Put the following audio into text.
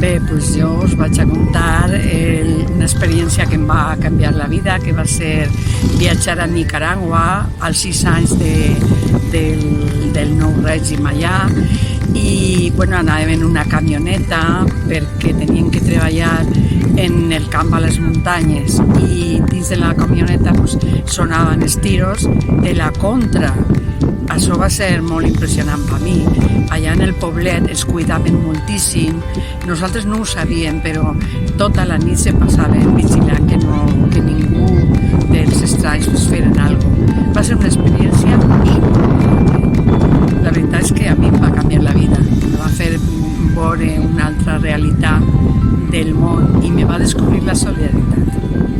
Bé, doncs jo us vaig a contar una experiència que em va canviar la vida, que va ser viatjar a Nicaragua als 6 anys del nou règim allà. I bueno, anàvem en una camioneta perquè teníem que treballar en el camp a les muntanyes, i dins de la camioneta pues, sonaven els tiros de la contra. Això va ser molt impressionant per mi. Allà en el poblet es cuidaven moltíssim. Nosaltres no ho sabíem, però tota la nit se passaven vigilant que ningú dels estranys ens feren alguna cosa. Va ser una experiència inolvidable. La veritat és que a mi em va canviar la vida. Em va fer veure una altra realitat del món i me va descobrir la solidaritat.